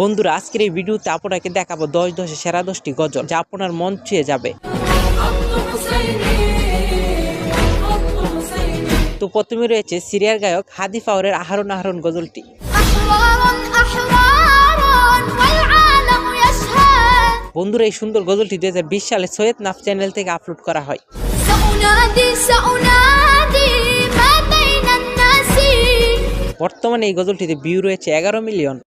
বন্ধুরা, আজকের এই ভিডিওতে আপনাকে দেখাবো 10 সেরা 10টি গজল যা আপনার মন ছুঁয়ে যাবে। তো প্রথমে রয়েছে সিরিয়ার গায়ক হাদি ফাওরের আহরণ আহরণ গজলটি। বন্ধুরা, এই সুন্দর গজলটি 2020 সালে সৈয়দ নাফ চ্যানেল থেকে আপলোড করা হয়। বর্তমানে এই গজলটিতে ভিউ রয়েছে 11 মিলিয়ন।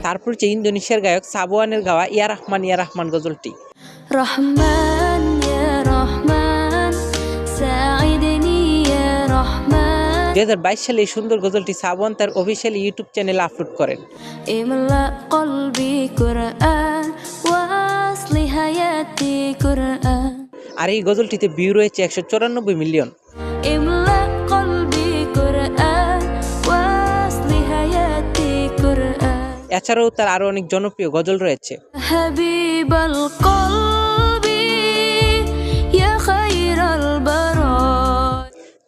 তারপর হচ্ছে ইন্দোনেশিয়ার গায়ক সাবওয়ানের গাওয়া ইয়া রহমান ইয়া রহমান গজলটি। 2022 সালে এই সুন্দর গজলটি সাবওয়ান তার অফিসিয়াল ইউটিউব চ্যানেলে আপলোড করেন। আর এই গজলটিতে ভিউ রয়েছে 194 মিলিয়ন। এছাড়াও তার আরো অনেক জনপ্রিয় গজল রয়েছে।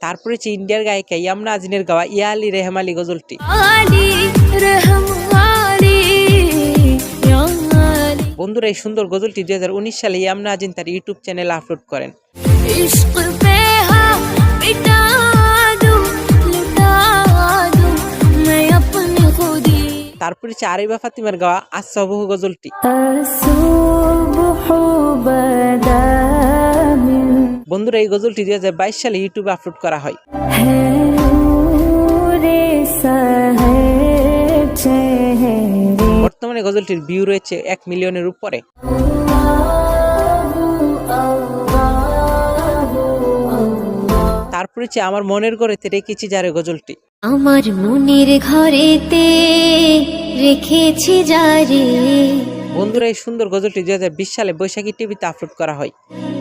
তারপরে হচ্ছে ইন্ডিয়ার গায়িকা ইয়ামনা আজিনের গাওয়া ইয়া আলী রেহম আলী গজলটি। বন্ধুরা, এই সুন্দর গজলটি 2019 সালে ইয়ামনা আজিন তার ইউটিউব চ্যানেলে আপলোড করেন। তারপরে হচ্ছে আরিবা ফাতিমার গাওয়া আসসাবহু গজলটি। বন্ধুরা, এই গজলটি 2022 সালে ইউটিউবে আপলোড করা হয়। বর্তমানে গজলটির ভিউ রয়েছে 1 মিলিয়নের উপরে। তারপরে হচ্ছে আমার মনের ঘরেতে রেখেছি যারে গজলটি। আমার মনের ঘরেতে রেখেছি যারে। বন্ধুরা, এই সুন্দর গজলটি 2020 সালে বৈশাখী টিভিতে আপলোড করা হয়।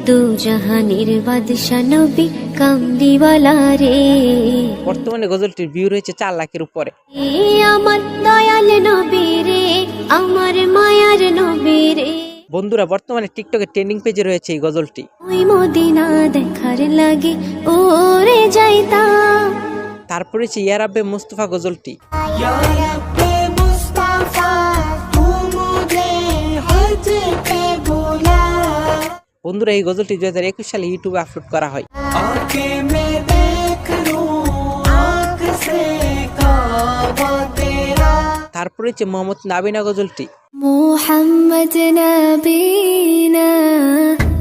দু জাহানের বাদশা নবী কামলিওয়ালা রে। বর্তমানে গজলটির ভিউ রয়েছে 4 লাখের উপরে। আমার দয়াল নবী রে, আমার মায়ার নবী রে। বন্ধুরা, বর্তমানে টিকটকে ট্রেন্ডিং পেজে রয়েছে এই গজলটি। ওই মদিনা দেখার লাগে ওরে যাইতাম। তারপরে হচ্ছে ইয়া রাব্বে মুস্তাফা গজলটি। বন্ধুরা, এই গজলটি 2021 সালে ইউটিউবে আপলোড করা হয়। তারপরে হচ্ছে মোহাম্মদ নাবিনা গজলটি। মুহাম্মদ নবীনা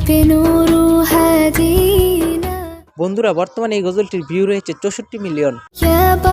বিনুরু হাদিনা। বন্ধুরা, বর্তমানে এই গজলটির ভিউ রয়েছে 64 মিলিয়ন।